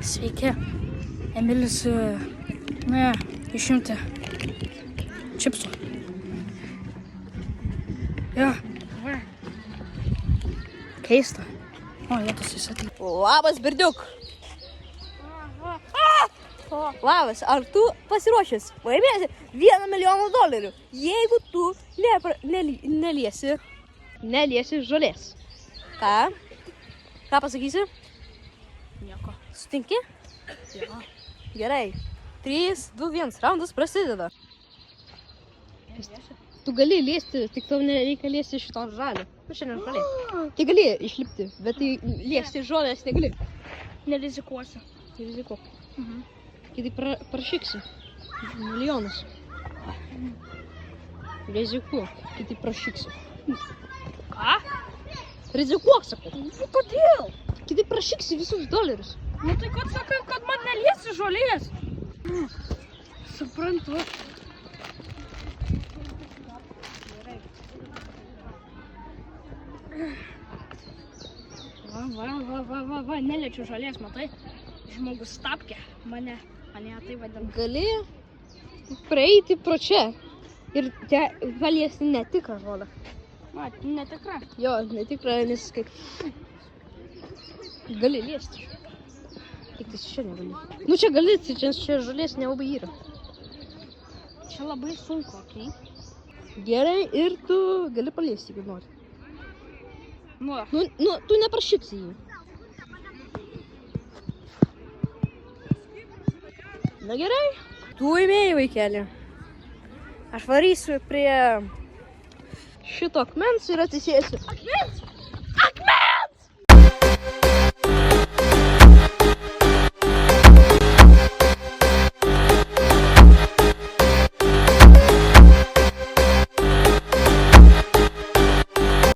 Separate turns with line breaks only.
Sveiki. Emilis, išimti čipsų. Jo. Keista. O, vietos jis atliko.
Labas, berdiuk. Labas, ar tu pasiruošęs laimėti $1 milijoną, jeigu tu neliesi žolės? Ką? Ką pasakysi?
Nieko.
Sutinki?
Jo.
Gerai. 3, 2, 1, raundas prasideda. Tu gali liesti, tik tau nereikia liesti šito žalio. Nu, šiandien žalė. Tai gali išlipti, bet tai liesti žolės negali.
Nerizikuosiu.
Nerizikuok. Kitaip prašyksi. Milijonus. Rizikuok, kitaip prašyksi.
Ką?
Rizikuok, sakau.
Nu, kodėl?
Kitaip prašyksi visus $.
Nu, tai kad sakai, kad man neliesi žolės. Suprantu. Va, neliečiu žolės, matai? Žmogus stabkė mane tai vadina.
Gali praeiti pro čia ir paliesti netikrą žolę.
Va, netikra.
Jo, netikrą, nes kaip... Gali liesti. Tik tai čia negali. Nu čia gali, tai čia žolės nelabai yra.
Čia labai sunku, okei?
Gerai, ir tu gali paliesti, kaip nori. Nu, tu neprašyksi jį. Na gerai. Tu laimėjai, vaikeli. Aš varysiu prie šito akmens ir atsisėsiu.